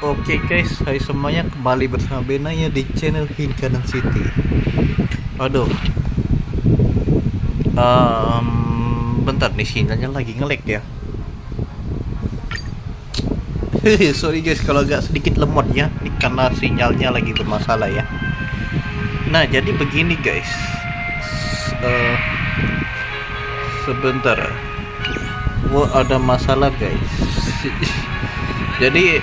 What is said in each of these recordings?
Oke guys, hai semuanya, kembali bersama Benaya di channel Hinkanan City. Aduh, bentar nih, sinyalnya lagi nge-lag ya. Sorry guys kalau agak sedikit lemot ya, ini karena sinyalnya lagi bermasalah ya. Nah jadi begini guys, sebentar, gua ada masalah guys. Jadi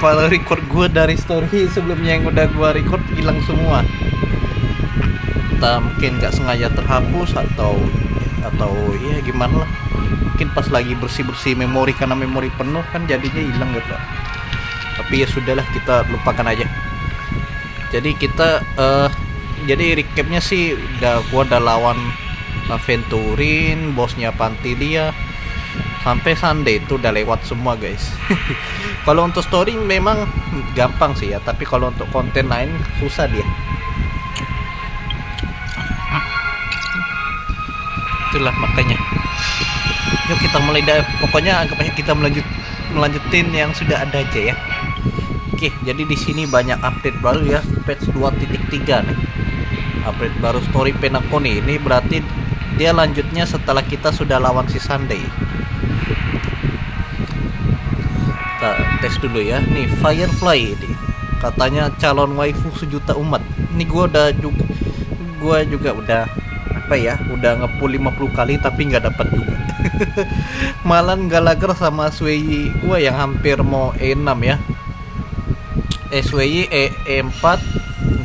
file record gue dari story sebelumnya yang udah gue record hilang semua. Entah mungkin nggak sengaja terhapus atau ya gimana lah. Mungkin pas lagi bersih memori karena memori penuh kan jadinya hilang gitu. Tapi ya sudahlah, kita lupakan aja. Jadi kita jadi recapnya sih gue udah lawan Aventurin, bosnya Pantilia. Sampai Sunday itu udah lewat semua guys. Kalau untuk story memang gampang sih ya, tapi kalau untuk konten lain susah dia. Itulah makanya. Yuk kita mulai pokoknya anggap aja kita melanjutin yang sudah ada aja ya. Oke, jadi di sini banyak update baru ya, patch 2.3 nih. Update baru story Penacony ini berarti dia lanjutnya setelah kita sudah lawan si Sunday. Kita tes dulu ya. Nih Firefly ini katanya calon waifu sejuta umat. Ini gua juga udah apa ya, udah ngepull 50 kali tapi nggak dapat juga. Malan Gallagher sama Swayi gua yang hampir mau E6 ya. Swayi E4,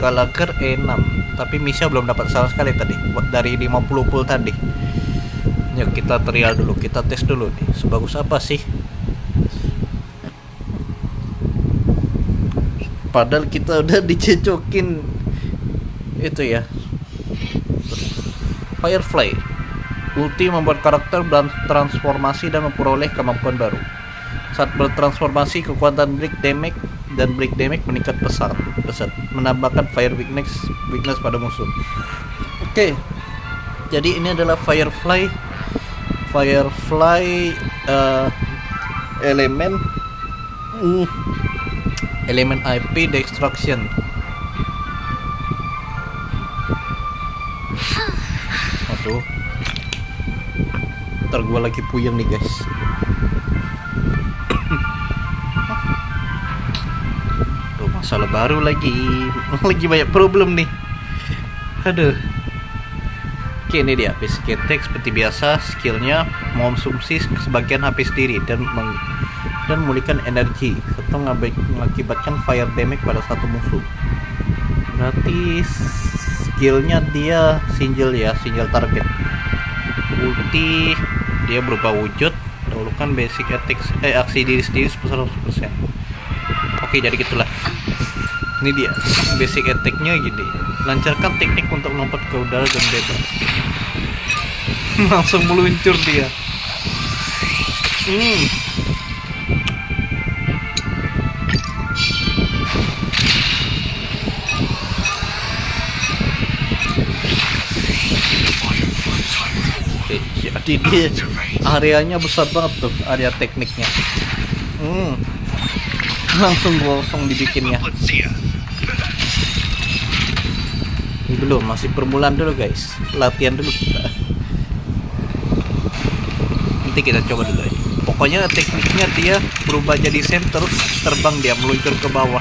Gallagher E6. Tapi Misha belum dapat sama sekali tadi dari 50 pull tadi. Yuk kita trial dulu, kita tes dulu nih, sebagus apa sih. Padahal kita udah dicecokin itu ya. Firefly ulti membuat karakter transformasi dan memperoleh kemampuan baru. Saat bertransformasi, kekuatan break damage meningkat pesat, menambahkan fire weakness pada musuh. Oke. Jadi ini adalah Firefly elemen IP destruction. Aduh, ntar gue lagi puyeng nih guys. Tuh masalah baru lagi banyak problem nih. Aduh. Oke, ini dia basic attack seperti biasa. Skillnya mengonsumsi sebagian HP sendiri dan memulihkan energi serta mengakibatkan fire damage pada satu musuh. Berarti skillnya dia single ya, single target. Ulti dia berubah wujud, dahulukan basic attack aksi diri sendiri 100%. Oke, jadi gitulah. Ini dia basic attacknya gini. Lancarkan teknik untuk melompat ke udara dan bebas. Langsung meluncur dia. Oke, jadi dia areanya besar banget tuh, area tekniknya. Langsung gosong dibikinnya. Ini belum, masih permulaan dulu guys, latihan dulu kita. Nanti kita coba dulu ya. Pokoknya tekniknya dia berubah jadi sen, terus terbang dia meluncur ke bawah.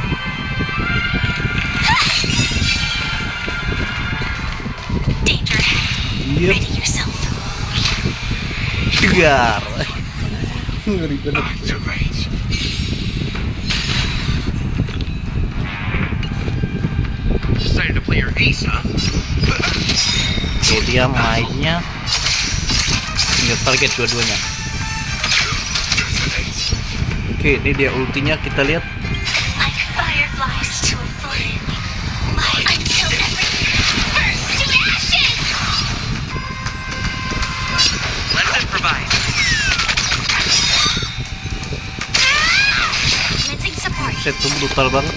Yep. Gegar. Ngeri banget. Oke, dia mainnya single target dua-duanya. Oke, ini dia ultinya, kita lihat. Set tuh brutal banget.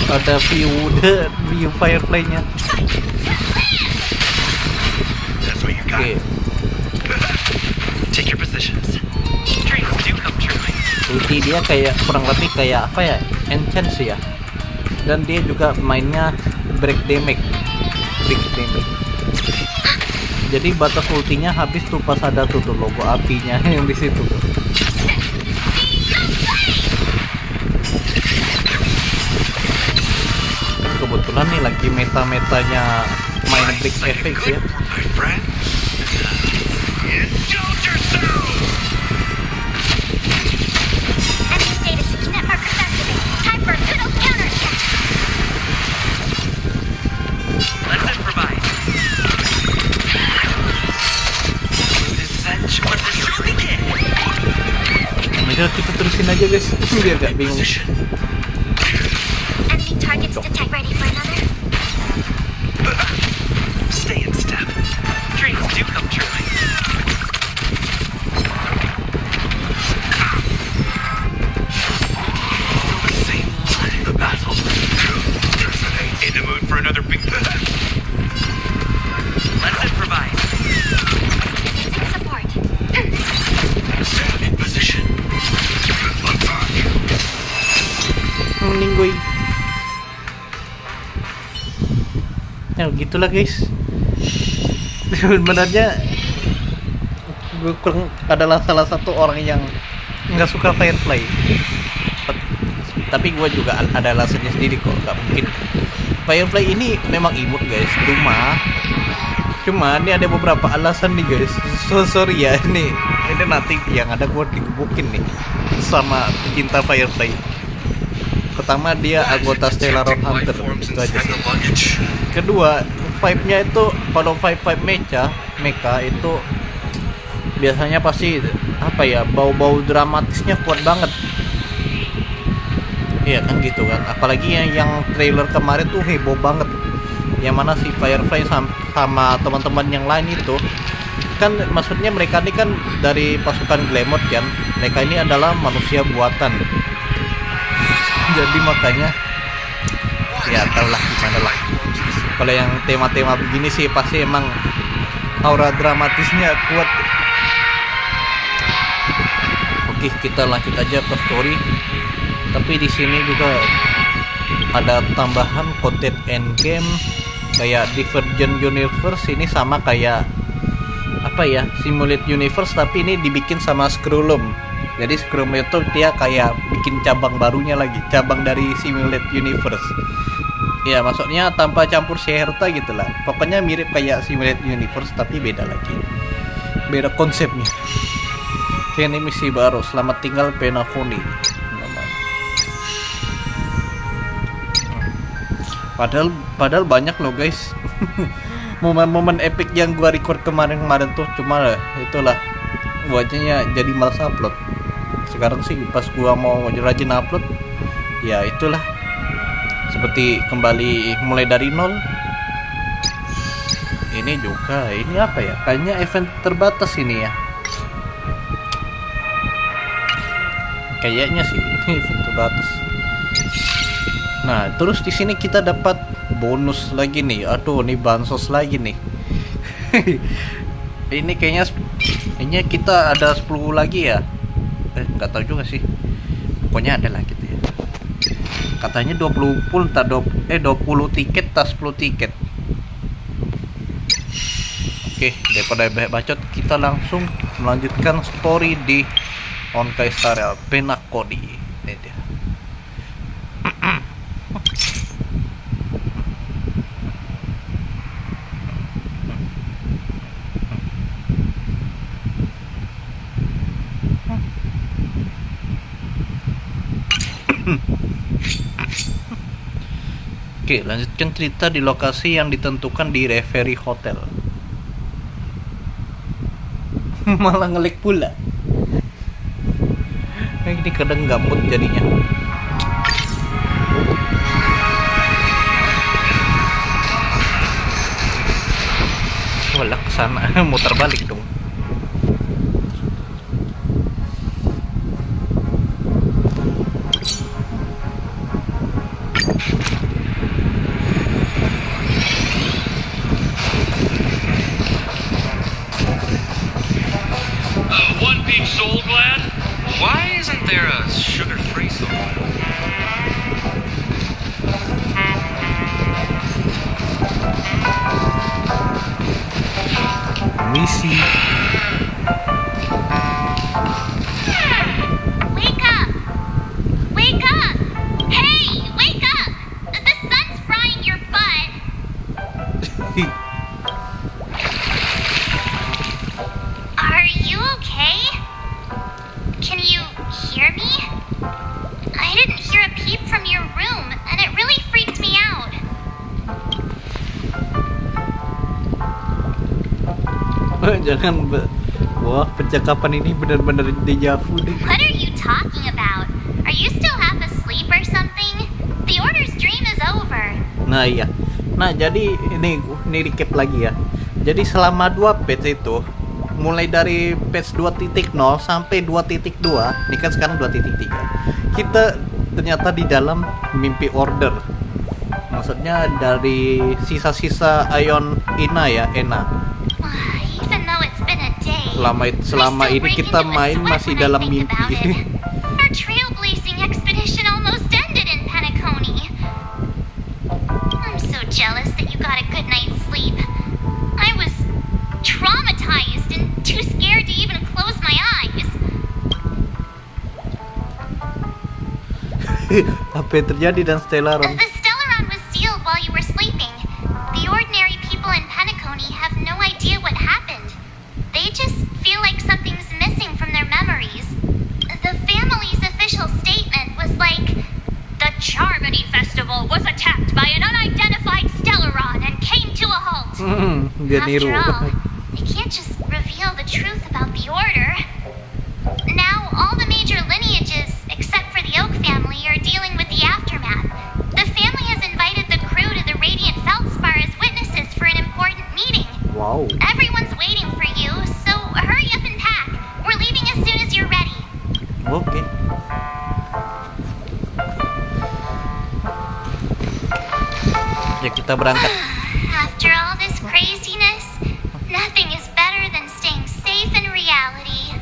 Ada view Firefly-nya. Oke. Take your positions. Dreams do come true. Ulti dia kayak kurang lebih kayak apa ya? Enchant sih ya. Dan dia juga mainnya break damage. Jadi batas ultinya habis tuh pas ada tuh logo apinya yang di situ. Kebetulan nih lagi meta-metanya main break effects ya. Udah kita terusin aja guys, biar gak bingung. Enemy targets detect ready for another. Stay in step. Dreams do come true. Same line. The battle. In the mood for another big. Let's improvise. Using support. Stand in position. Meninggoy. Ya gitulah guys. Sebenarnya gue kurang adalah salah satu orang yang nggak suka Firefly. Tapi gue juga ada alasannya sendiri kok. Gak mungkin. Firefly ini memang imut guys. Cuma ini ada beberapa alasan nih guys. Sorry ya ini nanti yang ada gue digebukin nih sama pecinta Firefly. Pertama dia anggota Stellaron Hunter, itu aja sih. Kedua, vibe-nya itu kalau vibe mecha itu biasanya pasti apa ya, bau-bau dramatisnya kuat banget. Iya kan gitu kan. Apalagi yang trailer kemarin tuh heboh banget. Yang mana si Firefly sama teman-teman yang lain itu kan, maksudnya mereka ini kan dari pasukan Glamour kan. Mereka ini adalah manusia buatan. Jadi makanya ya tahulah gimana lah. Kalau yang tema-tema begini sih pasti emang aura dramatisnya kuat. Oke, kita lanjut aja ke story. Tapi di sini juga ada tambahan konten endgame kayak Divergent Universe. Ini sama kayak apa ya, Simulate Universe, tapi ini dibikin sama Scrollum. Jadi Scrum itu dia kayak bikin cabang barunya lagi, cabang dari Simulate Universe. Ya maksudnya tanpa campur Sherta gitu lah. Pokoknya mirip kayak Simulate Universe tapi beda lagi. Beda konsepnya. Ini misi baru, selamat tinggal Penacony. Padahal banyak loh guys. Momen-momen epic yang gua record kemarin tuh, cuma itulah wajahnya jadi malas upload. Sekarang sih pas gua mau rajin upload, ya itulah seperti kembali mulai dari nol. Ini juga, ini apa ya? Kayaknya event terbatas ini ya. Kayaknya sih ini event terbatas. Nah, terus di sini kita dapat bonus lagi nih. Aduh, nih bansos lagi nih. Ini kayaknya kita ada 10 lagi ya. Nggak tahu juga sih. Pokoknya ada lah gitu ya. Katanya 20 pul, 20 tiket tas 10 tiket. Oke, daripada banyak bacot, kita langsung melanjutkan story di Honkai Star Rail Penacony. Ini dia. Oke, lanjutkan cerita di lokasi yang ditentukan di Reverie Hotel. Malah ngelik pula. Ini kadang gabut jadinya. Walah, kesana muter balik dong. they're sugar-free somewhere. Misi. Wake up! Wake up! Hey, wake up! The sun's frying your butt. Are you okay? Can you hear me? I didn't hear a peep from your room, and it really freaked me out. Jangan wah, percakapan ini benar-benar deja vu deh. What are you talking about? Are you still half asleep or something? The Order's dream is over. Nah iya. Nah jadi ini recap lagi ya. Jadi selama 2 patch itu, mulai dari patch 2.0 sampai 2.2, ini kan sekarang 2.3. Kita ternyata di dalam mimpi Order. Maksudnya dari sisa-sisa Ion Ena. Even though it's been a day, Selama I still ini break kita into a main sweat masih when I dalam think mimpi. about it. Our trailblazing expedition almost ended in Penacony. I'm so jealous that you got a good night's sleep. I was traumatized and too scared to even close my eyes. Apa yang terjadi dan Stellaron? The Stellaron was sealed while you were sleeping. The ordinary people in Penacony have no idea what happened. They just feel like something's missing from their memories. The family's official statement was like, "The Charmony Festival was attacked by an unidentified Stellaron and came to a halt." Dia niru. After all, I can't just reveal the truth about the Order. Now, all the major lineages, except for the Oak family, are dealing with the aftermath. The family has invited the crew to the Radiant Feldspar as witnesses for an important meeting. Wow. Everyone's waiting for you, so hurry up and pack. We're leaving as soon as you're ready. Oke. Ya kita berangkat. After all this craziness, nothing is better than staying safe in reality.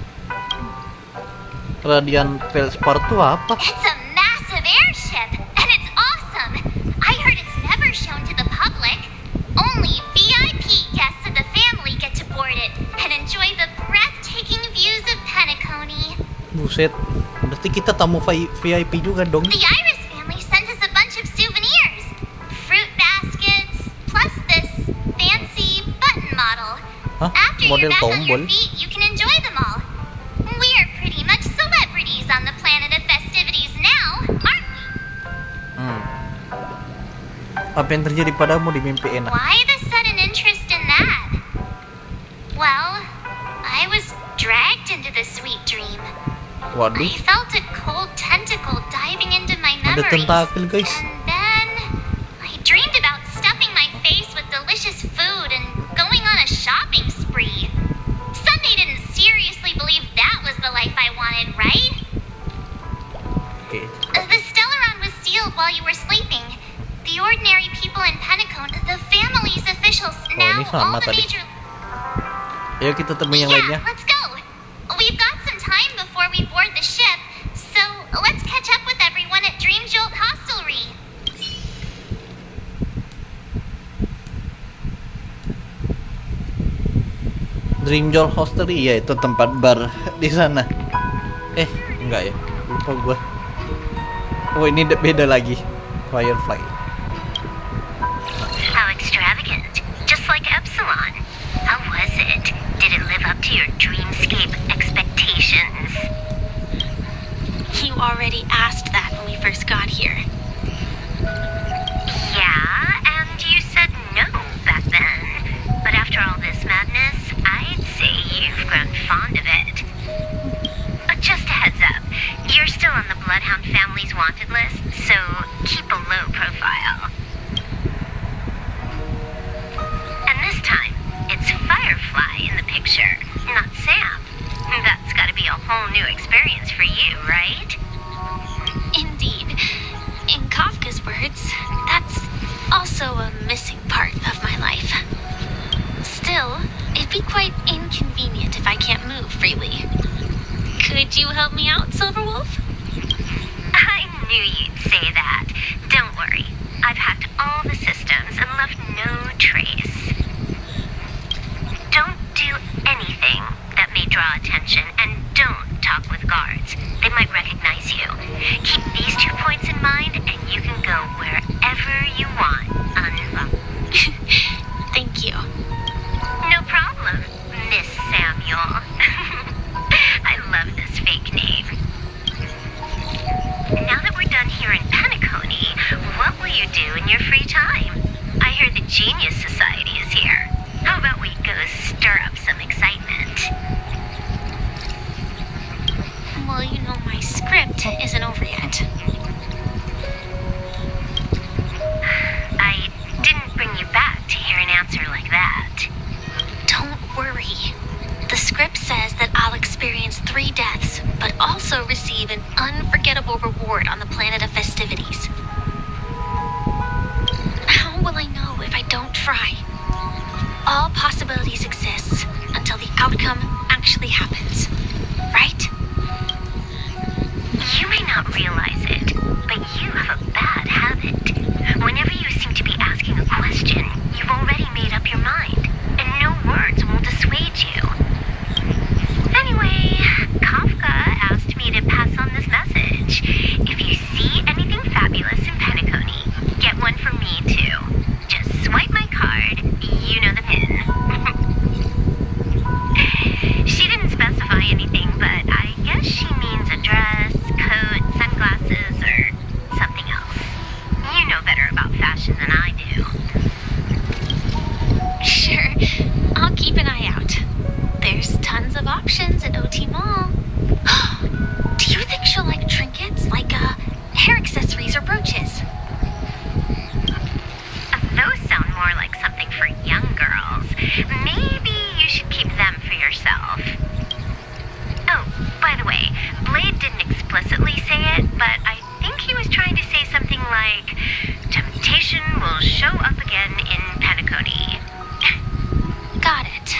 Radiant Feldspar itu apa? It's a massive airship, and it's awesome. I heard it's never shown to the public. Only VIP guests of the family get to board it and enjoy the breathtaking views of Penacony. Buset. Berarti kita tamu VIP juga dong. The Iris family sent us a bunch of souvenirs. Fruit baskets, plus this fancy button model. Hah? After Model you're back on your tombol? feet, you can enjoy them all. We are pretty much celebrities on the planet of festivities now, aren't we? Apa yang terjadi padamu di mimpi enak? Why the sudden interest in that? Well, I was dragged into the sweet dream. Waduh. I felt a cold tentacle diving into my Ada memories. tentakel, guys. And then I dreamed about stuffing my face with delicious food and going on a shopping spree. Sunday didn't seriously believe that was the life I wanted, right? Oke. The Stellaron was sealed while you were sleeping. The ordinary people in Penacony, the family's officials, now ini sama all the tadi. major... Ayo kita temui yang Yeah, lainnya. let's go. We've got some time before we board the ship, so let's catch up with everyone at Dream Jolt Hostelry. Dream Jolt Hostelry ya, itu tempat bar di sana. Enggak ya. Lupa gua. Oh, ini beda lagi. Firefly. How extravagant. Just like Epsilon. How was it? Did it live up to your dreamscape expectations? You already asked that when we first got here. Yeah, and you said no back then. But after all this madness, I'd say you've grown fond of it. Just a heads up, you're still on the Bloodhound family's wanted list, so keep a low profile. And this time, it's Firefly in the picture, not Sam. That's gotta be a whole new experience for you, right? Indeed. In Kafka's words, that's also a missing part of my life. Still, it'd be quite inconvenient if I can't move freely. Could you help me out, Silverwolf? I knew you'd say that. Don't worry. I've hacked all the systems and left no trace. Don't do anything that may draw attention, and don't talk with guards. They might recognize you. Keep these 2 points in mind, and you can go wherever you want. Thank you. No problem, Miss Samuel. I love this fake name. Now that we're done here in Penacony, what will you do in your free time? I heard the Genius Society is here. How about we go stir up some excitement? Well, you know my script isn't over yet. I didn't bring you back to hear an answer like that. Don't worry. The script says that I'll experience 3 deaths, but also receive an unforgettable reward on the planet of festivities. How will I know if I don't try? All possibilities exist until the outcome actually happens, right? You may not realize it, but you have a bad habit. Whenever you seem to be asking a question, you've already made up your mind, and no words will dissuade you. Anyway, Kafka asked me to pass on this message. If you see anything fabulous in Penacony, get one from me too. Just swipe my card, you know the pin. She didn't specify anything, but I guess she means a dress, coat, sunglasses, or something else. You know better about fashion than I do. Sure, I'll keep an eye out. There's tons of options at OT Mall. Do you think she'll like trinkets, like hair accessories or brooches? Those sound more like something for young girls. Maybe you should keep them for yourself. Oh, by the way, Blade didn't explicitly say it, but I think he was trying to say something like, temptation will show up again in Penacony. Got it.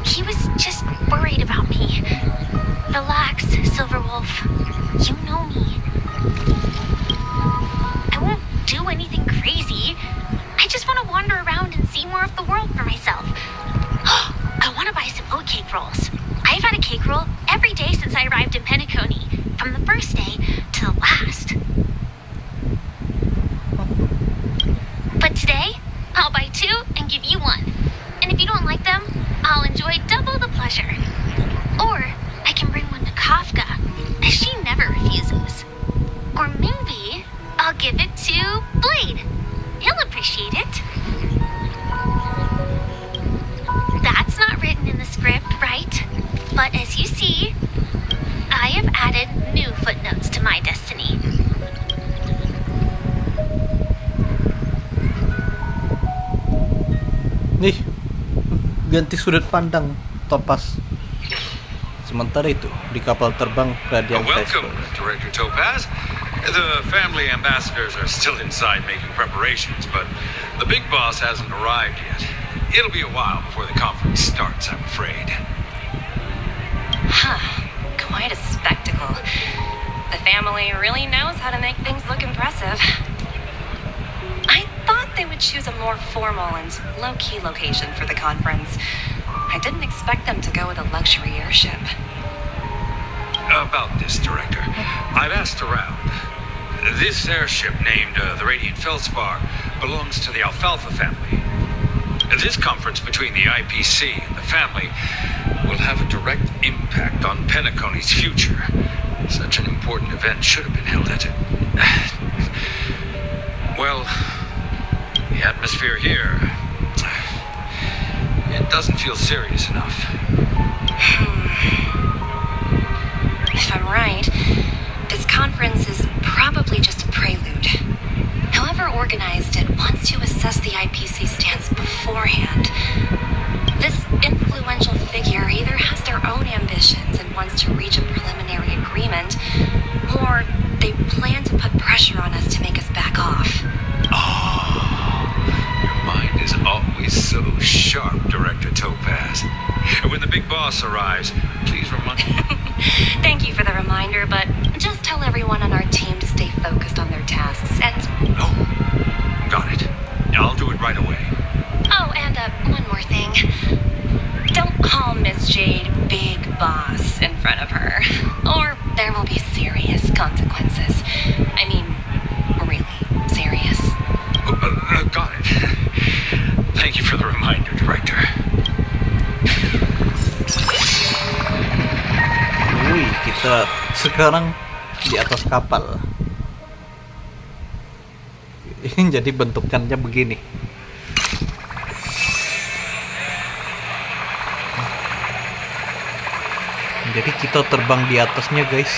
He was just worried about me. Relax, Silverwolf. You know me. I won't do anything crazy. I just want to wander around and see more of the world for myself. I want to buy some oat cake rolls. I've had a cake roll every day since I arrived in Penacony, from the first day to the last. But today, I'll buy 2 and give you 1. And if you don't like them, I'll enjoy double the pleasure. Or I can bring one to Kafka, as she never refuses. Or maybe I'll give it to Blade. He'll appreciate it. That's not written in the script, right? But as you see, I have added new footnotes to my destiny. Nih, ganti sudut pandang Topaz. Sementara itu, di kapal terbang Radiant Welcome, Festival. Director Topaz. The family ambassadors are still inside making preparations, but the big boss hasn't arrived yet. It'll be a while before the conference starts, I'm afraid. Huh. Quite a spectacle. The family really knows how to make things look impressive. I thought they would choose a more formal and low-key location for the conference. I didn't expect them to go with a luxury airship. About this, Director, I've asked around. This airship, named the Radiant Feldspar, belongs to the Alfalfa family. This conference between the IPC and the family will have a direct impact on Penacony's future. Such an important event should have been held at it. Well, the atmosphere here, it doesn't feel serious enough. If I'm right, this conference is probably just a prelude. Whoever organized it wants to assess the IPC stance beforehand. This influential figure either has their own ambitions and wants to reach a preliminary agreement, or they plan to put pressure on us to make us back off. Oh, your mind is always so sharp, Director Topaz. And when the big boss arrives, please remind me. Thank you for the reminder, but just tell everyone on our team to stay focused on their tasks. And Oh, got it. I'll do it right away. oh, and one more thing. Don't call Miss Jade Big Boss in front of her, or there will be serious consequences. I mean, really serious. Got it. Thank you for the reminder, Director. Wih, kita sekarang di atas kapal. Jadi bentukannya begini. Jadi kita terbang di atasnya, guys.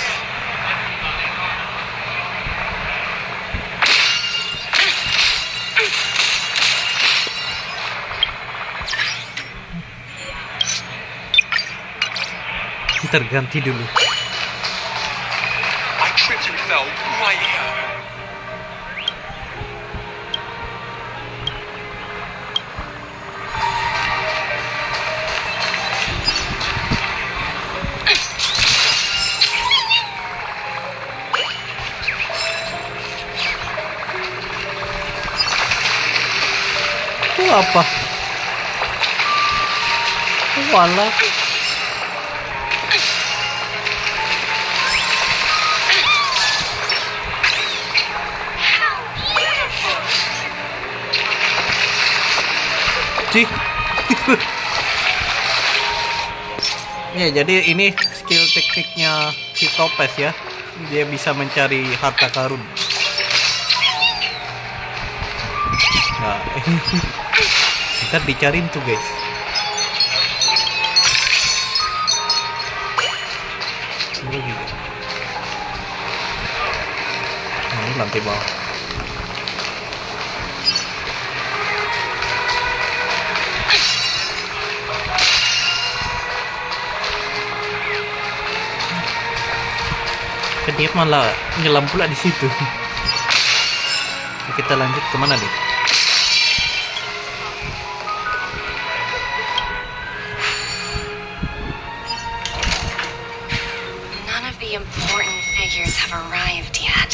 Terganti dulu. I tripped and fell right here. Itu apa? Walah. Cih. Ya, jadi ini skill tekniknya si Topaz ya. Dia bisa mencari harta karun. Nah, kita dicariin tuh, guys. Nah, ini lantai bawah. Dia malah nyelam pula di situ. Kita lanjut kemana deh? None of the important figures have arrived yet.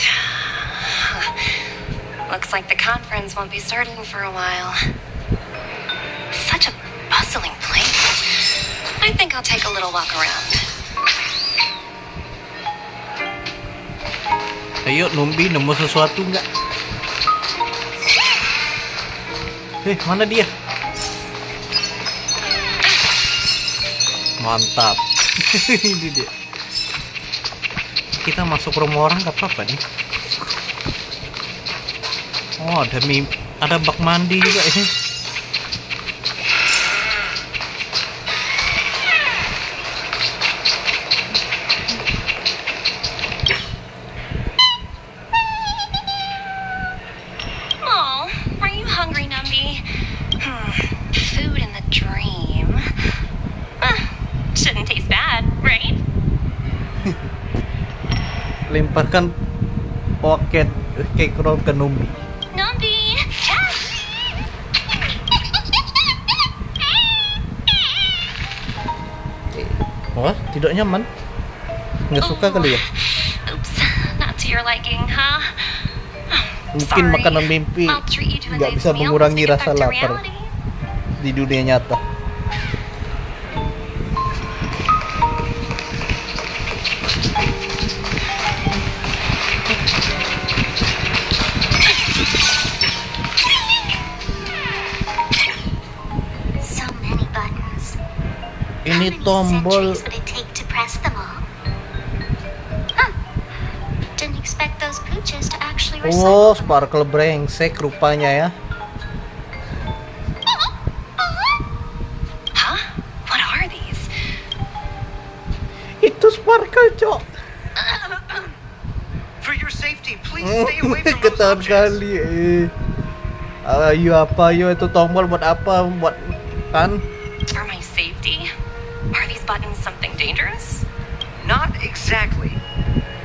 Looks like the conference won't be starting for a while. Such a bustling place. I think I'll take a little walk around. Ayo, Numbi, nemu sesuatu nggak? Mana dia? Mantap. Ini dia. Kita masuk rumah orang nggak apa-apa nih. Oh, ada bak mandi juga ini. Lemparkan pocket cake roll ke Numbi. Numbi! Wah, tidak nyaman. Nggak suka kali ya? Oops, not to your liking, huh? Mungkin Sorry. makanan mimpi I'll treat you to a nggak nice bisa meal mengurangi once we get rasa back to lapar reality. di dunia nyata. So many buttons. Ini How many tombol. centuries would it take to press them all? Huh. Didn't expect those pooches to actually Oh, recycle them. sparkle brengsek rupanya ya. Huh? What are these? Itu sparkle, Cok. For your safety, please stay away from those Ketahuan objects. kali. Ayo apa? Ayo itu tombol buat apa? Buat kan? For my safety? Are these buttons something dangerous? Not exactly.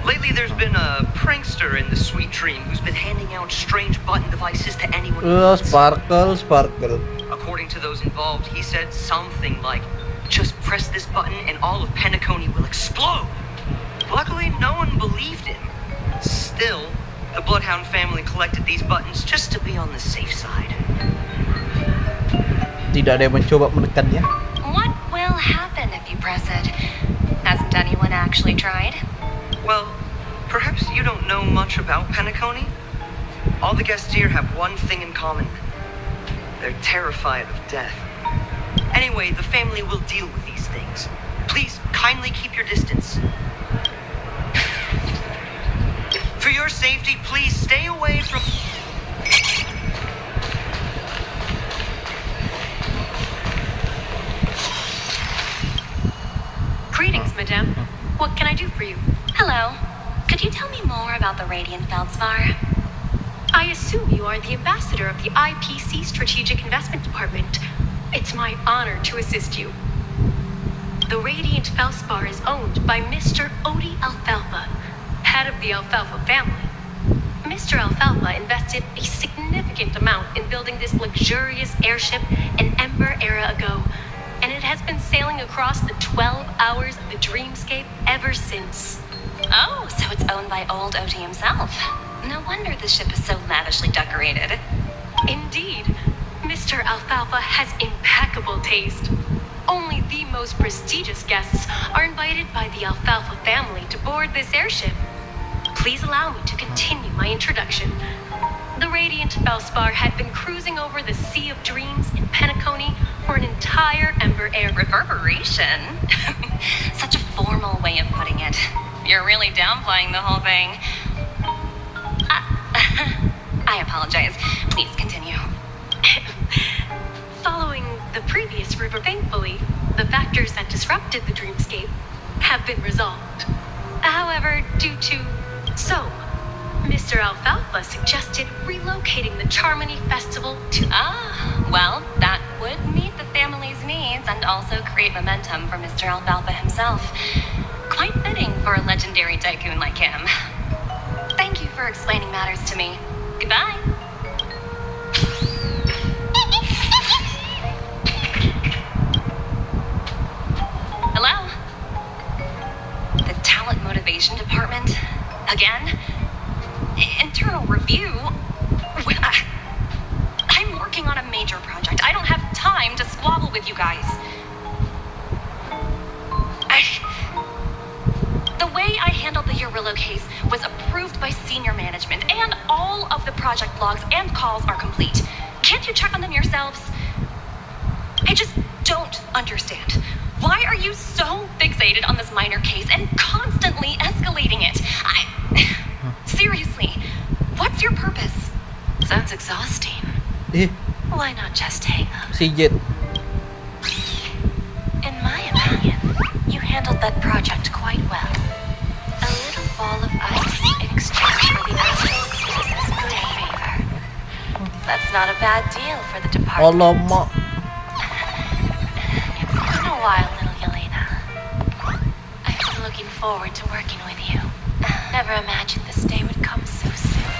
Lately, there's been a prankster in the Sweet Dream who's been handing out strange button devices to anyone who wants. Sparkle. According to those involved, he said something like, Just press this button and all of Penacony will explode. Luckily, no one believed him. Still, the Bloodhound family collected these buttons just to be on the safe side. Tidak ada yang mencoba menekannya. What will happen if you press it? Hasn't anyone actually tried? Well, perhaps you don't know much about Penacony? All the guests here have one thing in common. They're terrified of death. Anyway, the family will deal with these things. Please, kindly keep your distance. For your safety, please stay away from... Greetings, madame. What can I do for you? Hello. Could you tell me more about the Radiant Feldspar? I assume you are the ambassador of the IPC Strategic Investment Department. It's my honor to assist you. The Radiant Feldspar is owned by Mr. Odie Alfalfa, head of the Alfalfa family. Mr. Alfalfa invested a significant amount in building this luxurious airship an Ember era ago, and it has been sailing across the 12 hours of the dreamscape ever since. Oh, so it's owned by old Odie himself. No wonder the ship is so lavishly decorated. Indeed, Mr. Alfalfa has impeccable taste. Only the most prestigious guests are invited by the Alfalfa family to board this airship. Please allow me to continue my introduction. The Radiant Feldspar had been cruising over the Sea of Dreams in Penacony for an entire Ember Air reverberation. Such a formal way of putting it. You're really downplaying the whole thing. I apologize. Please continue. Following the previous river, thankfully, the factors that disrupted the dreamscape have been resolved. However, due to... So, Mr. Alfalfa suggested relocating the Charmony Festival to... well, that would meet the family's needs and also create momentum for Mr. Alfalfa himself. Quite fitting for a legendary tycoon like him. Thank you for explaining matters to me. Goodbye. Hello? The Talent Motivation Department? Again? Internal review? I'm working on a major project. I don't have time to squabble with you guys. The way I handled the Urillo case was approved by senior management, and all of the project logs and calls are complete. Can't you check on them yourselves? I just don't understand. Why are you so fixated on this minor case and constantly escalating it? Seriously, what's your purpose? Sounds exhausting. Why not just hang up? Si Jet. In my opinion, you handled that project quite well. A little ball of ice in exchange for the astrophysicist's good favor. That's not a bad deal for the department. Alamak. It's been a while, little Yelena. I've been looking forward to working with you. Never imagined this day would come so soon.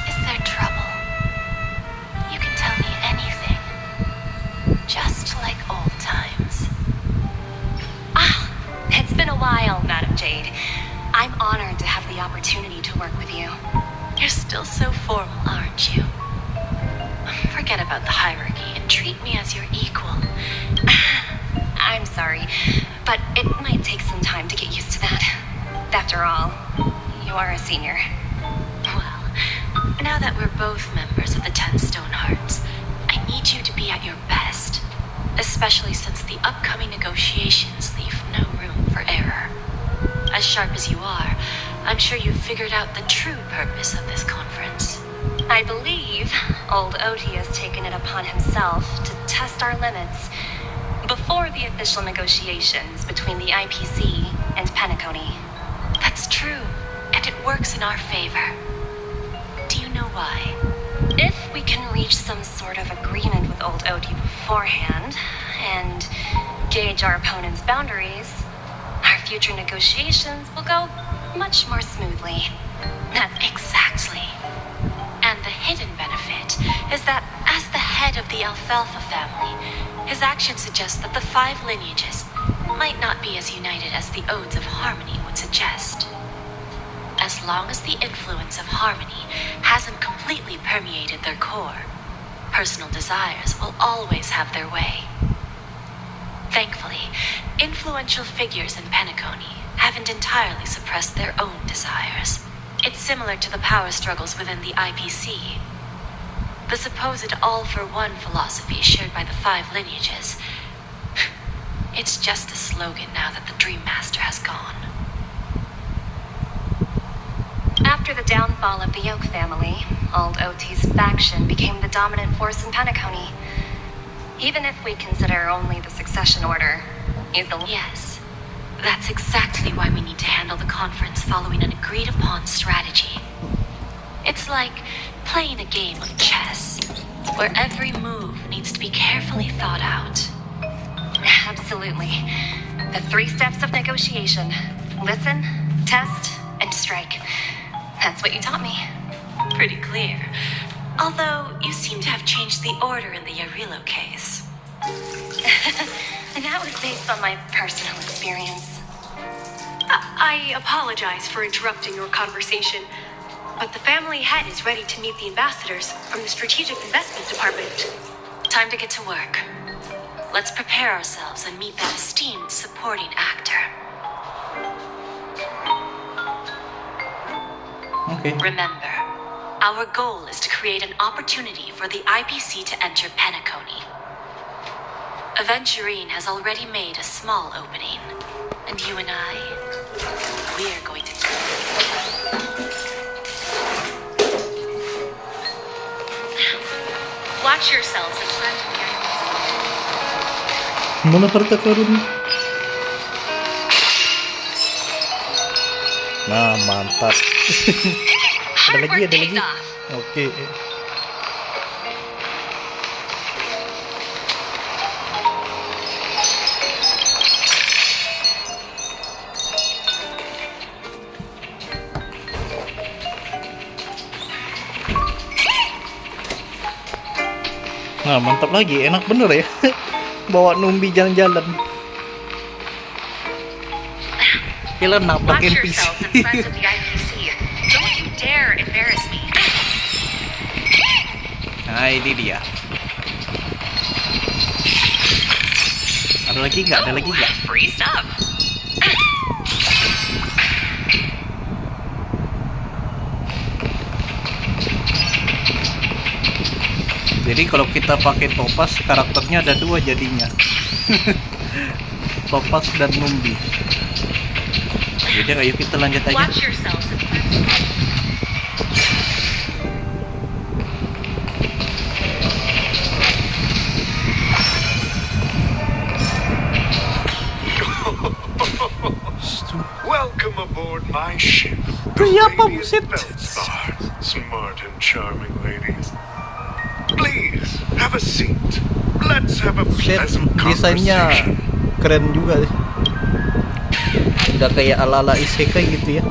Is there trouble? You can tell me anything. Just like old times. It's been a while, Madam Jade. I'm honored to have the opportunity to work with you. You're still so formal, aren't you? Forget about the hierarchy and treat me as your equal. I'm sorry, but it might take some time to get used to that. After all, you are a senior. Well, now that we're both members of the 10 Stone Hearts, I need you to be at your best. Especially since the upcoming negotiations leave no room for error. As sharp as you are, I'm sure you've figured out the true purpose of this conference. I believe old Odie has taken it upon himself to test our limits before the official negotiations between the IPC and Penacony. That's true, and it works in our favor. Do you know why? If we can reach some sort of agreement with old Odie beforehand and gauge our opponent's boundaries, our future negotiations will go much more smoothly. That's exactly. And the hidden benefit is that as the head of the Alfalfa family, his actions suggest that the 5 lineages might not be as united as the Odes of Harmony would suggest. As long as the influence of Harmony hasn't completely permeated their core, personal desires will always have their way. Thankfully, influential figures in Penacony haven't entirely suppressed their own desires. It's similar to the power struggles within the IPC. The supposed all-for-one philosophy shared by the 5 lineages. It's just a slogan now that the Dream Master has gone. After the downfall of the Yoke family, Old OT's faction became the dominant force in Penacony. Even if we consider only the succession order, is the... Yes, that's exactly why we need to handle the conference following an agreed-upon strategy. It's like playing a game of chess, where every move needs to be carefully thought out. Absolutely. The 3 steps of negotiation. Listen, test, and strike. That's what you taught me. Pretty clear. Although, you seem to have changed the order in the Yarilo case. That was based on my personal experience. I apologize for interrupting your conversation, but the family head is ready to meet the ambassadors from the Strategic Investment Department. Time to get to work. Let's prepare ourselves and meet that esteemed supporting actor. Okay. Remember, our goal is to create an opportunity for the IPC to enter Penacony. Aventurine has already made a small opening, and you and I, we're going to do it. Watch yourselves in front of you. Mana harta karun? Nah, mantap. ada lagi. Oke. Nah, mantap lagi. Enak bener ya. Bawa Numbi jalan-jalan. Gila nabrak Watch NPC. yourselves in front of the IPC. Don't you dare embarrass me. Nah, ini dia. Ada lagi nggak? Free stuff. Jadi kalau kita pakai Topaz, karakternya ada 2 jadinya. Topaz dan Numbi. Jadi ayo kita lanjut aja. Watch yourselves in front of the Welcome aboard my ship. Kenapa Radiant buset? Felspar. Smart and charming ladies. Please, have a seat. Let's have a Set pleasant desainnya conversation. keren juga sih. Udah kayak ala-ala isekai gitu ya.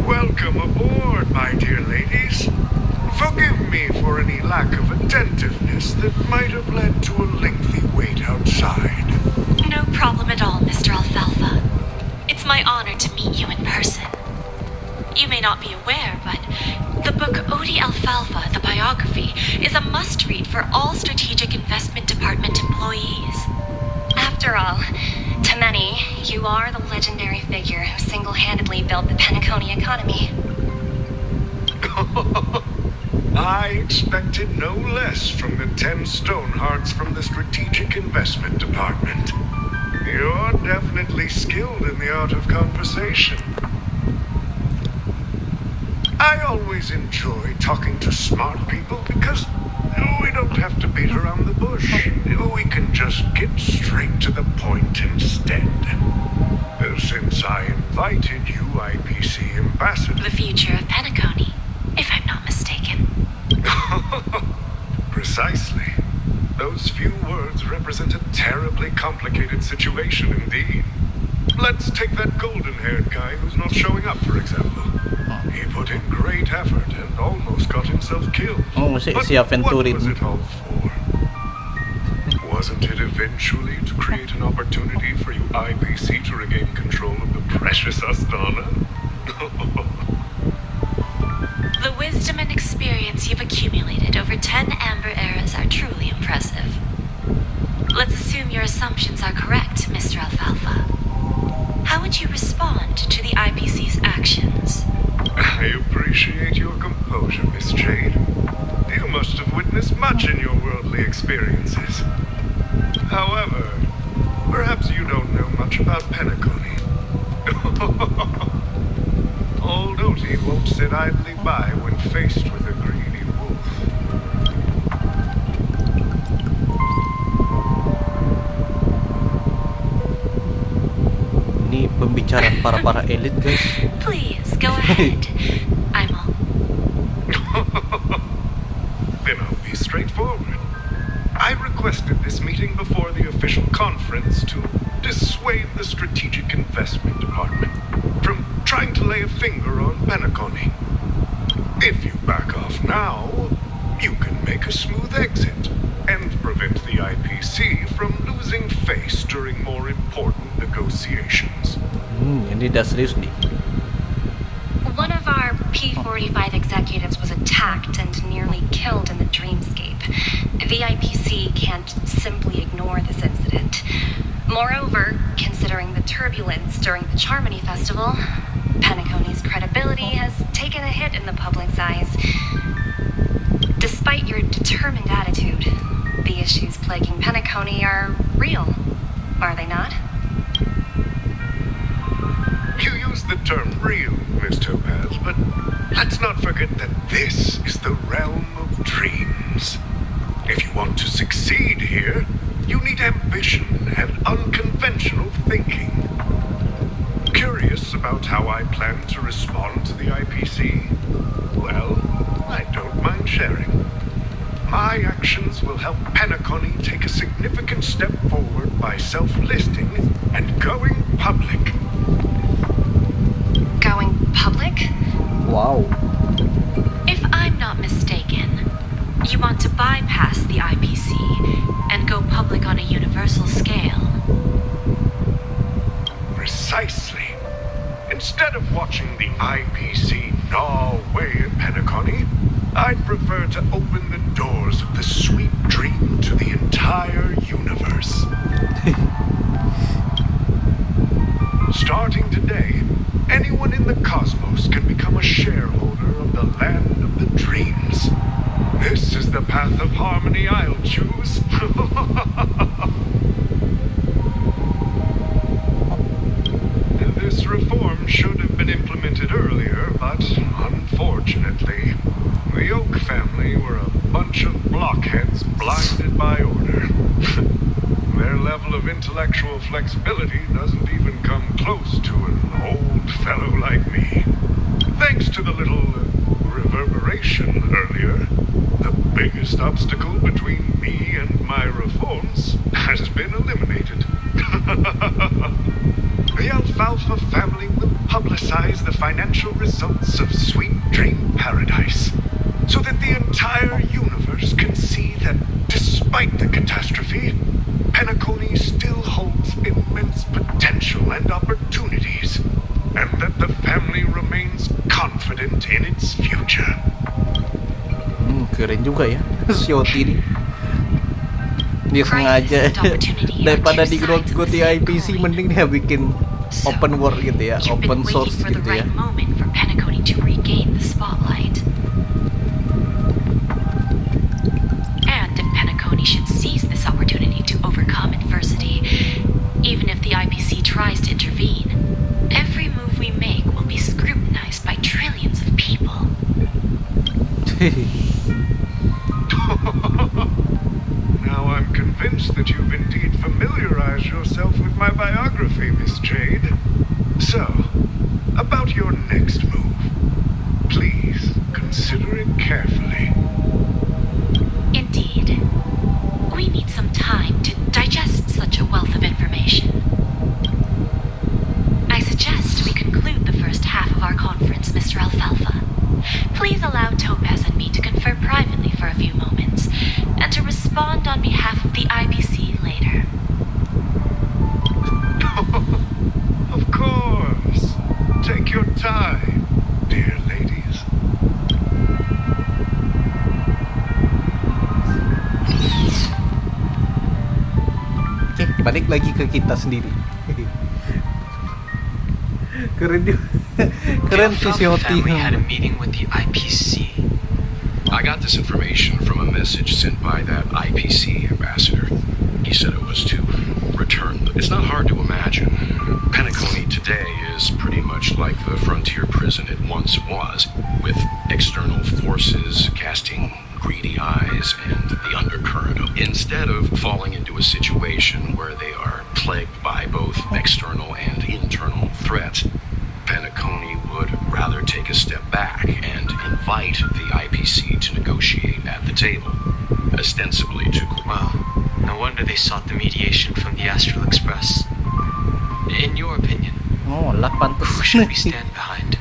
Welcome aboard, my dear ladies. Forgive me for any lack of attentiveness that might have led to a lengthy wait outside. No problem at all, Mr. Alfalfa. It's my honor to meet you in person. You may not be aware, but the book Odi Alfalfa, the biography, is a must-read for all Strategic Investment Department employees. After all, to many, you are the legendary figure who single-handedly built the Penacony economy. I expected no less from the 10 Stonehearts from the Strategic Investment Department. You're definitely skilled in the art of conversation. I always enjoy talking to smart people because we don't have to beat around the bush. We can just get straight to the point instead. Since I invited you, IPC Ambassador... The future of Penacony, if I'm not mistaken. Precisely. Those few words represent a terribly complicated situation indeed. Let's take that golden-haired guy who's not showing up, for example. He put in great effort and almost got himself killed. Oh, si But Aventuri. what was it all for? Wasn't it eventually to create an opportunity for you IPC to regain control of the precious Astana? The wisdom and experience you've accumulated over 10 Amber Eras are truly impressive. Let's assume your assumptions are correct, Mr. Alfalfa. How would you respond to the IPC's actions? I appreciate your composure, Miss Jade. You must have witnessed much in your worldly experiences. However, perhaps you don't know much about Penacony. Old Oti won't sit idly by when faced with a greedy wolf. Ini pembicaraan para elit, guys. Please, go ahead. I'm all... Then I'll be straightforward. I requested this meeting before the official conference to dissuade the Strategic Investment Department from trying to lay a finger on Penacony. If you back off now, you can make a smooth exit and prevent the IPC from losing face during more important negotiations. Ini dah serius nih. One of our P-45 executives was attacked and nearly killed in the dreamscape. The IPC can't simply ignore this incident. Moreover, considering the turbulence during the Charmony Festival, Penacony's credibility has taken a hit in the public's eyes. Despite your determined attitude, the issues plaguing Penacony are real, are they not? You use the term real, Miss Topaz, but let's not forget that this is the realm of dreams. If you want to succeed here, you need ambition and unconventional thinking. Curious about how I plan to respond to the IPC? Well, I don't mind sharing. My actions will help Penacony take a significant step forward by self-listing and going public. Going public? Wow. If I'm not mistaken, you want to bypass the IPC and go public on a universal scale. Precisely. Instead of watching the IPC gnaw away at Penacony, I'd prefer to open the doors of the sweet dream to the entire universe. Starting today, anyone in the cosmos can become a shareholder of the land of the dreams. This is the path of harmony I'll choose. This reform should have been implemented earlier, but unfortunately, the Oak family were a bunch of blockheads blinded by order. Their level of intellectual flexibility doesn't even come close to an old fellow like me. Thanks to the little reverberation earlier, the biggest obstacle between me and my reforms has been eliminated. The Alfalfa family will publicize the financial results of Sweet Dream Paradise, so that the entire universe can see that despite the catastrophe, Penacony still holds immense potential and opportunities, and that the family remains confident in its future. Keren juga ya si Oti ini. Dia sengaja daripada digerogoti IPC, mending dia bikin open world gitu ya, open source gitu ya. Moment for Penacony to regain the spotlight. And if Penacony should seize this opportunity to overcome adversity, even if the IPC tries to intervene, every move we make will be scrutinized by trillions of people. Now I'm convinced that you've indeed familiarized yourself with my biography, Miss Jade. So, about your next move, please consider it carefully. Indeed. We need some time to digest respond on behalf of the IPC later. Of course. Take your time, dear ladies. Oke, balik lagi ke kita sendiri. Keren juga. Keren The si Alfalfa Shoti. family had a meeting with the IPC. I got this information from a message sent by that IPC ambassador. He said it was to return. It's not hard to imagine. Penacony today is pretty much like the frontier prison it once was, with external forces casting greedy eyes and the undercurrent of. Instead of falling into a situation where they are plagued by both external and internal threats, Penacony would rather take a step back and invite the IPC to negotiate at the table, ostensibly to... Well, no wonder they sought the mediation from the Astral Express. In your opinion, Oh, lah pantas. who should we stand behind?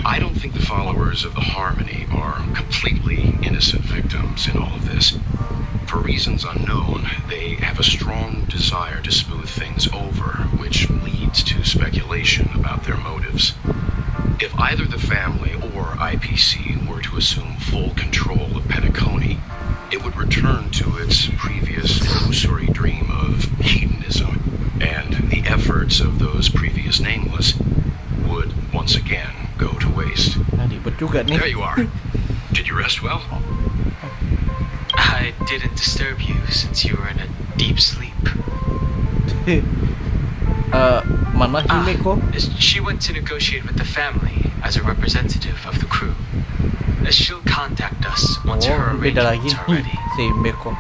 I don't think the followers of the Harmony are completely innocent victims in all of this. For reasons unknown, they have a strong desire to smooth things over, which leads to speculation about their motives. If either the family or IPC were to assume full control of Penacony, it would return to its previous illusory dream of hedonism, and the efforts of those previous nameless would once again go to waste. Nah, ribet juga nih. There you are. Did you rest well? I didn't disturb you since you were in a deep sleep. Mana Himeko? She went to negotiate with the family as a representative of the crew. She'll contact us once her Oh, beda lagi arrangements are ready. si Himeko.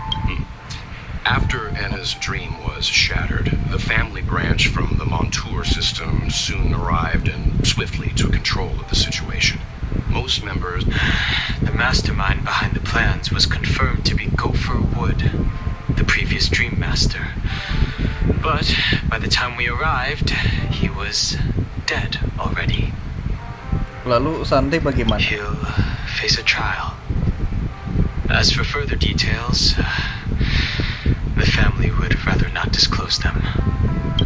After Anna's dream was shattered, the family branch from the Montour system soon arrived and swiftly took control of the situation. Most members... The mastermind behind the plans was confirmed to be Gopher Wood, the previous Dream Master. But by the time we arrived, he was dead already. Lalu Santai bagaimana? He'll face a trial. As for further details, the family would rather not disclose them.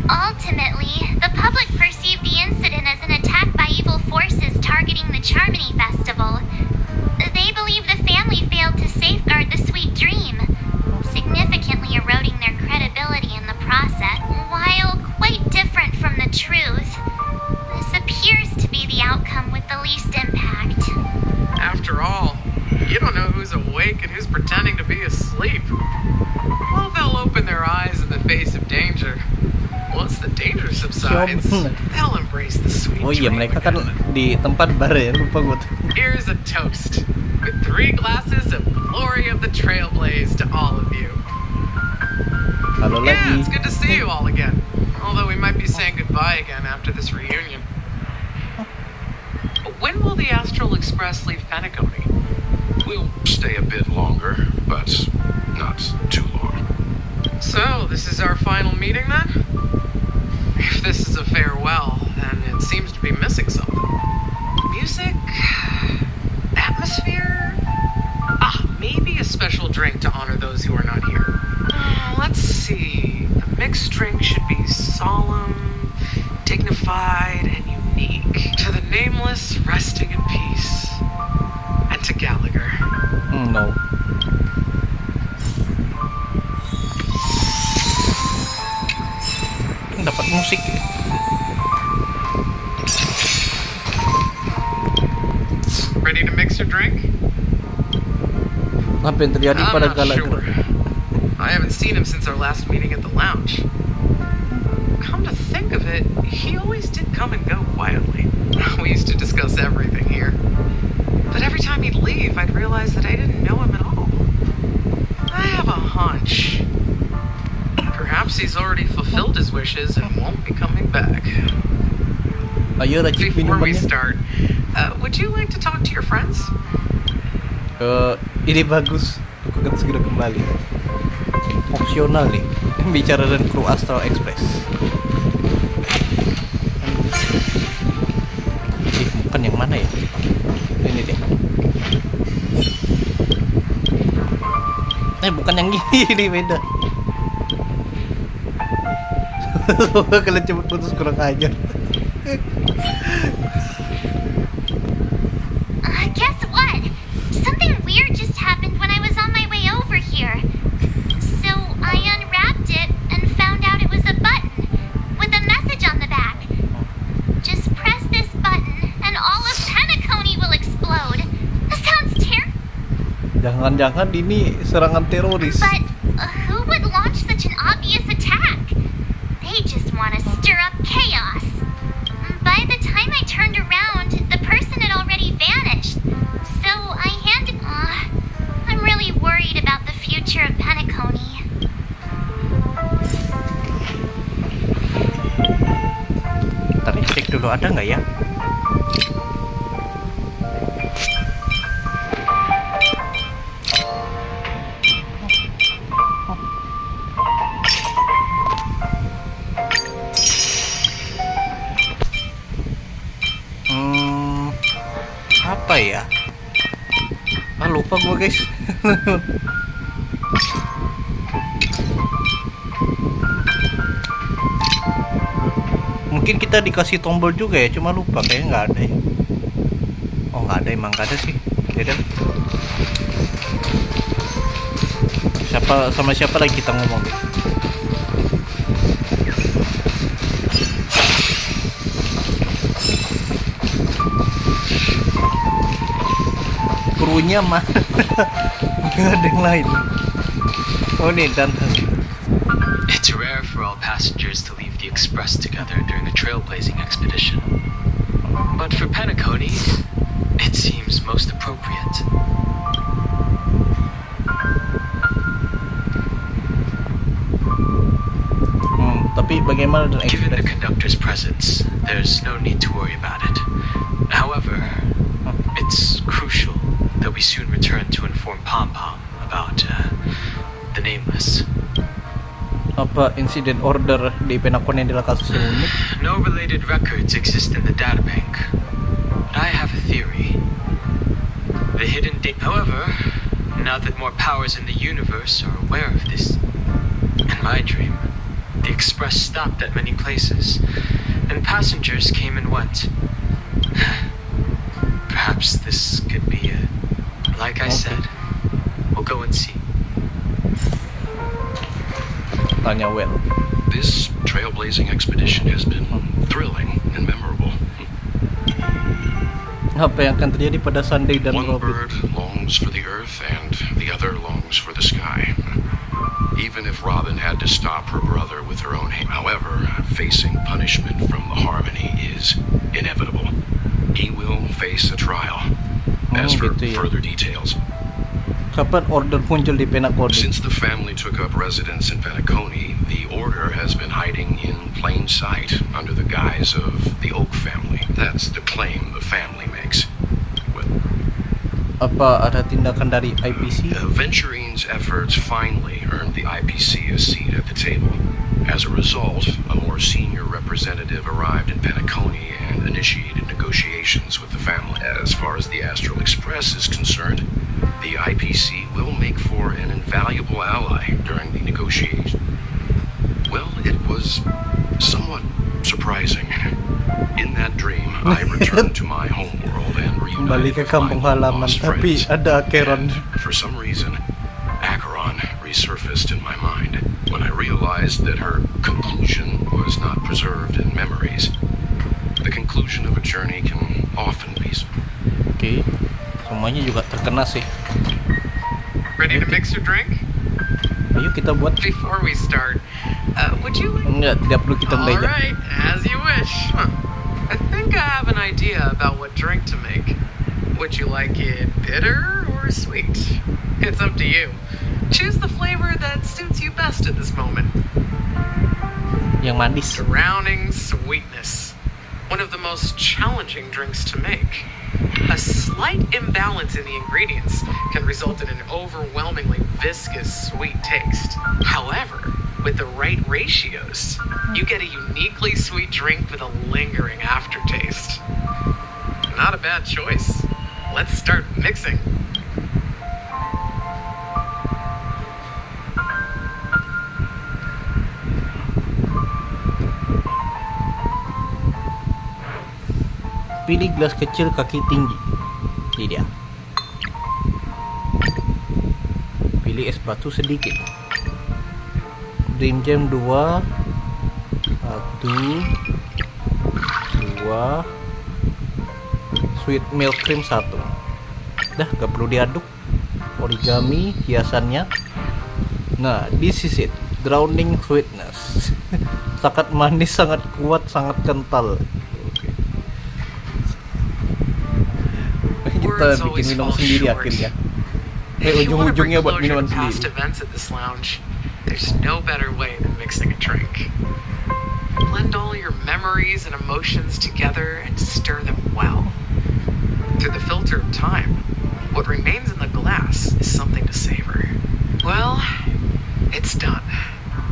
Ultimately, the public perceived the incident as an attack by evil forces targeting the Charmony Festival. They believe the family failed to safeguard the sweet dream, significantly eroding their credibility in the process. While quite different from the truth, this appears to be the outcome with the least impact. After all, you don't know who's awake and who's pretending to be asleep. Well, they'll open their eyes in the face of danger. Once the danger subsides, they'll embrace the sweet Oh iya, dream mereka kan again. di tempat bar ya, lupa gue tuh. Here's a toast, with 3 glasses of glory of the Trailblaze to all of you. Halo Yeah, lagi. it's good to see you all again. Although we might be saying goodbye again after this reunion. When will the Astral Express leave Penacony? We'll stay a bit longer, but not too long. So, this is our final meeting then? If this is a farewell, then it seems to be missing something. Music? Atmosphere? Maybe a special drink to honor those who are not here. Let's see. The mixed drink should be solemn, dignified, and unique. To the nameless, resting in peace. And to Gallagher. No. Dapat musik ya. Ready to mix your drink? Apa yang terjadi I'm pada not Gallagher? sure. I haven't seen him since our last meeting at the lounge. Come to think of it, he always did come and go quietly. We used to discuss everything here. But every time he'd leave, I'd realize that I didn't know him at all. I have a hunch. Perhaps he's already fulfilled his wishes and won't be coming back. Ayo racik Before we minumannya. start, would you like to talk to your friends? Ide bagus. Aku akan segera kembali. Opsional nih. Bicara dan kru Astral Express. Bukan yang mana ya? Ini deh. Bukan yang gini, beda. Kalian cepet putus, kurang ajar. Guess what? Something weird just happened when I was on my way over here. So I unwrapped it and found out it was a button with a message on the back. Just press this button and all of Penacony will explode. That sounds terrible. Jangan-jangan ini serangan teroris. But who would launch such an obvious attack? They just want to stir up chaos. By the time I turned around, the person had already vanished. So I'm really worried about the future of Penacony. Ntar cek dulu ada nggak ya? Apa ya? Lupa gua guys. Mungkin kita dikasih tombol juga ya, cuma lupa kayaknya nggak ada ya. Oh nggak ada, emang nggak ada sih. Beda. Sama siapa lagi kita ngomong? Krunya mah nggak ada yang lain. Oh nih dan It's rare for all passengers to leave the Express together during a trailblazing expedition. But for Penacony, it seems most appropriate. Tapi bagaimana dengan Given the conductor's presence, there's no need to worry about it. However, it's crucial that we soon return to inform Pom Pom about the Nameless. Apa insiden order di Penacony adalah kasus yang unik? No related records exist in the databank. But I have a theory. The hidden however, now that more powers in the universe are aware of this, in my dream, the Express stopped at many places, and passengers came and went. Perhaps this could be it. Like I said, we'll go and see. Tanya Well. This trailblazing expedition has been thrilling and memorable. Apa yang akan terjadi pada Sunday dan One Robin? bird longs for the earth and the other longs for the sky. Even if Robin had to stop her brother with her own hand. However, facing punishment from the Harmony is inevitable. He will face a trial. As for further details, kapan order muncul di Penacony? Since the family took up residence in Penacony, the order has been hiding in plain sight under the guise of the Oak family. That's the claim the family makes. Apa ada tindakan dari IPC? Venturine's efforts finally earned the IPC a seat at the table. As a result, a more senior representative arrived in Penacony and initiated negotiations with the family. As far as the Astral Express is concerned, the IPC will make for an invaluable ally during the negotiation. Well, it was somewhat surprising. In that dream, I returned to my homeworld and kembali ke kampung halaman, tapi ada Acheron. For some reason, Acheron resurfaced in my mind when I realized that her conclusion was not preserved in memories. The conclusion of a journey can often be. Oke, semuanya juga terkena sih. Ready to mix your drink? Ayo kita buat. Before we start, would you? Enggak, tidak perlu kita mulai. All right, as you wish. I think I have an idea about what drink to make. Would you like it bitter or sweet? It's up to you. Choose the flavor that suits you best at this moment. Yang manis. Drowning sweetness. One of the most challenging drinks to make. A slight imbalance in the ingredients can result in an overwhelmingly viscous sweet taste. However, with the right ratios, you get a uniquely sweet drink with a lingering aftertaste. Not a bad choice. Let's start mixing. Pilih gelas kecil kaki tinggi. Ini dia. Pilih es batu sedikit. Dream Jam 2. 1 2. Sweet milk cream 1. Dah, gak perlu diaduk. Origami hiasannya. Nah, this is it. Drowning sweetness. Sangat manis, sangat kuat, sangat kental. Kita bikin minum sendiri akhirnya. Ujung-ujungnya buat minuman sendiri. There's no better way than mixing a drink. Blend all your memories and emotions together and stir them well. Through the filter of time, what remains in the glass is something to savor. Well, it's done.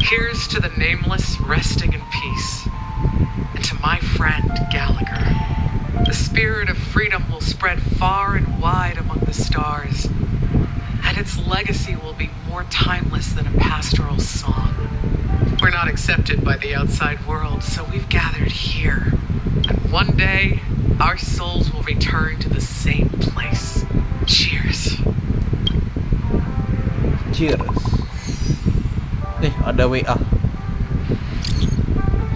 Here's to the nameless resting in peace. And to my friend Gallagher. The spirit of freedom will spread far and wide among the stars. And its legacy will be more timeless than a pastoral song. We're not accepted by the outside world, so we've gathered here. And one day, our souls will return to the same place. Cheers. Cheers. Ada WA.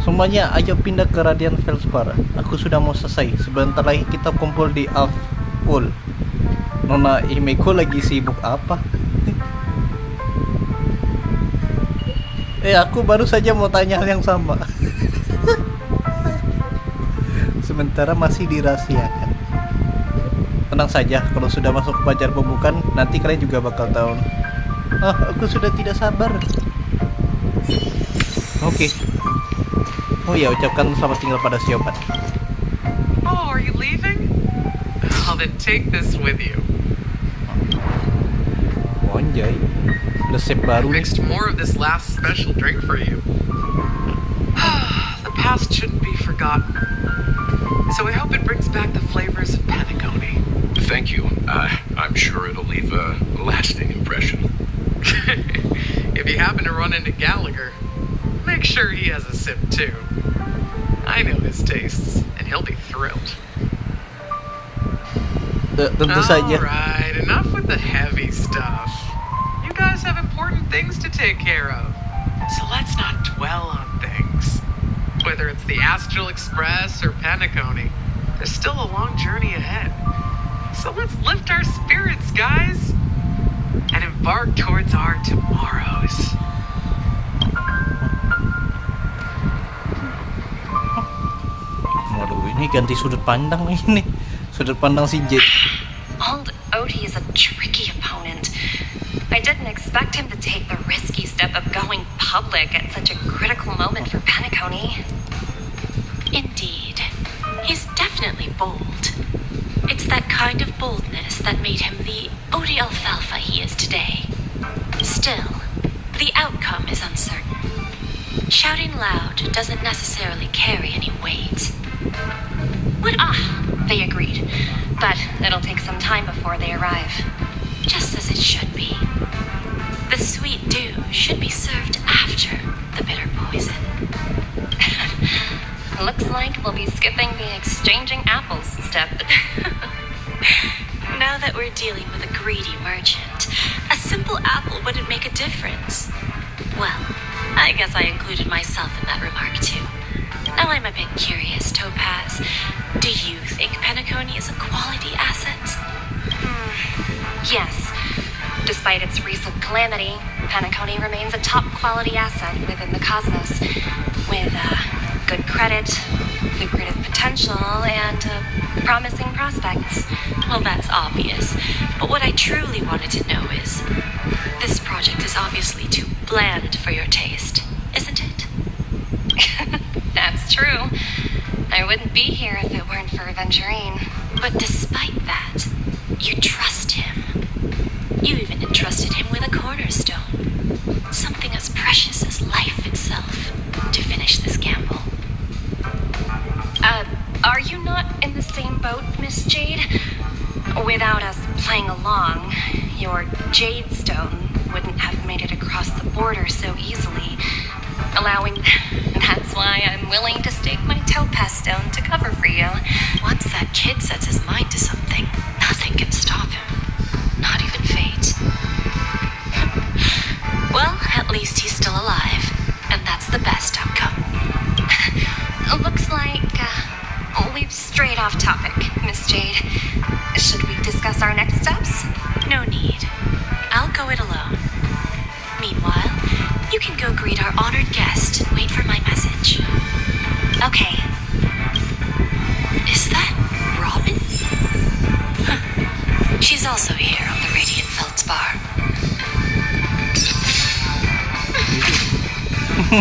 Semuanya ayo pindah ke Radiant Feldspar. Aku sudah mau selesai. Sebentar lagi kita kumpul di Aful. Nona Himeko lagi sibuk apa? Aku baru saja mau tanya hal yang sama. Sementara masih dirahasiakan. Tenang saja, kalau sudah masuk ke Fajar Pembukaan, nanti kalian juga bakal tahu. Aku sudah tidak sabar. Oke. Oh ya, ucapkan selamat tinggal pada Siopan. Oh, are you leaving? Well, then take this with you. Anjay, resep baru. Mixed more of this last special drink for you. The past shouldn't be forgotten. So I hope it brings back the flavors of Penacony. Thank you. I'm sure it'll leave a lasting impression. If you happen to run into Gallagher, make sure he has a sip too. I know his tastes, and he'll be thrilled. Tentu saja. Alright, enough with the heavy stuff. You guys have important things to take care of. So let's not dwell on things. Whether it's the Astral Express or Penacony, there's still a long journey ahead. So let's lift our spirits, guys, and embark towards our tomorrows. Waduh, ini ganti sudut pandang ini. Sudut pandang si Jet. Old Odie is a tricky opponent. I didn't expect him to take the risky step of going public at such a critical moment for Penacony. Indeed. He's definitely bold. It's that kind of boldness that made him the Odie Alfalfa he is today. Still, the outcome is uncertain. Shouting loud doesn't necessarily carry any weight. They agreed. But it'll take some time before they arrive. Just as it should be. The sweet dew should be served after the bitter poison. Looks like we'll be skipping the exchanging apples step. Now that we're dealing with a greedy merchant, a simple apple wouldn't make a difference. Well, I guess I included myself in that remark too. Now I'm a bit curious, Topaz. Do you think Penacony is a quality asset? Yes. Despite its recent calamity, Penacony remains a top quality asset within the cosmos. With good credit, lucrative potential, and promising prospects. Well, that's obvious. But what I truly wanted to know is, this project is obviously too bland for your taste, isn't it? That's true. I wouldn't be here if it weren't for Aventurine. But despite that, you trust him. You even entrusted him with a cornerstone. Something as precious as life itself to finish this gamble. Are you not in the same boat, Miss Jade? Without us playing along, your Jade Stone wouldn't have made it across the border so easily. That's why I'm willing to stake my topaz stone to cover for you. Once that kid sets his mind to something, nothing can stop him. Not even fate. Well, at least he's still alive, and that's the best outcome. Looks like we've strayed off topic, Miss Jade. Should we discuss our next steps? No need. I'll go it alone. Meanwhile, you can go greet our honored guest and wait for my message. Okay. Is that Robin? Huh. She's also here on the Radiant Feldspar.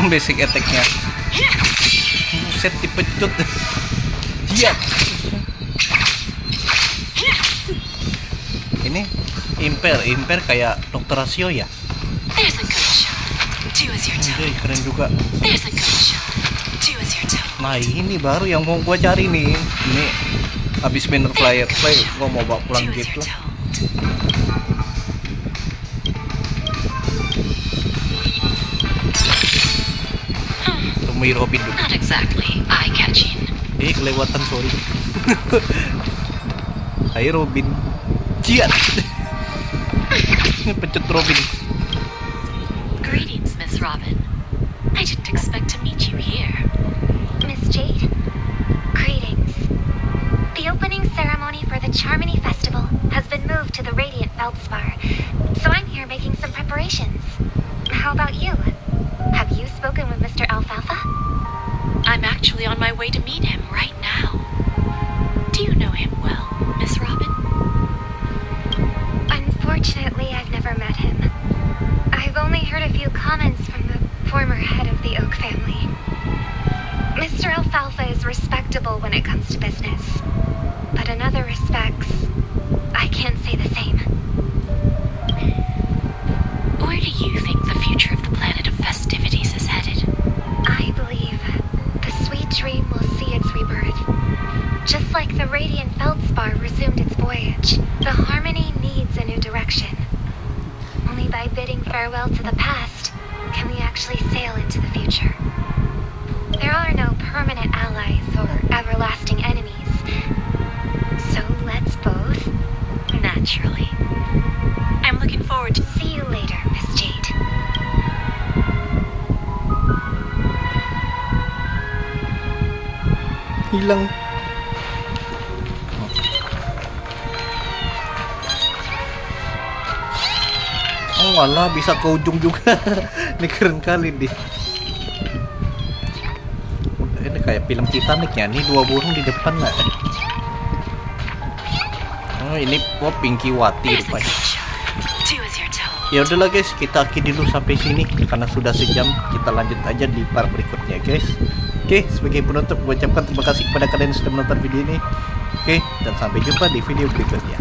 Basic attack-nya. Set dipecut. Dia. Ini Imper kayak Dr. Rasio ya. There's a good shot. Do as you're told. Keren juga. There's a good shot. Do as you're told. Nah, ini baru yang mau gua cari nih. Ini habis banner flyer, gua mau bawa pulang gitu. Temui Robin dulu. Not exactly eye-catching. Kelewatan, sorry. Hai Robin. Ciat. Pencet Robin. Greetings, Miss Robin. I didn't expect to meet you here. Miss Jade, greetings. The opening ceremony for the Charmony Festival has been moved to the Radiant Feldspar, so I'm here making some preparations. How about you? Have you spoken with Mr. Alfalfa? I'm actually on my way to meet him right now. Do you know him well, Miss Robin? Unfortunately, I've never met him. I've only heard a few comments from the former head of the Oak family. Mr. Alfalfa is respectable when it comes to business, but in other respects, I can't say the same. Where do you think the future of the planet of festivities is headed? I believe the sweet dream will see its rebirth. Just like the Radiant Feldspar resumed its voyage, the Harmony needs a new direction. Only by bidding farewell to the past can we actually sail into the future. There are no permanent allies or everlasting enemies. So let's both, naturally. I'm looking forward to see you later, Miss Jade. Hilang. Oh alah, bisa ke ujung juga. Ini keren kali deh. Ini kayak film Titanic ya. Ini dua burung di depan lah. Oh ini Pinky Wati rupanya. Ya udahlah guys, kita akhiri dulu sampai sini karena sudah sejam. Kita lanjut aja di part berikutnya guys. Oke, sebagai penutup gue ucapkan terima kasih kepada kalian yang sudah menonton video ini. Oke, dan sampai jumpa di video berikutnya.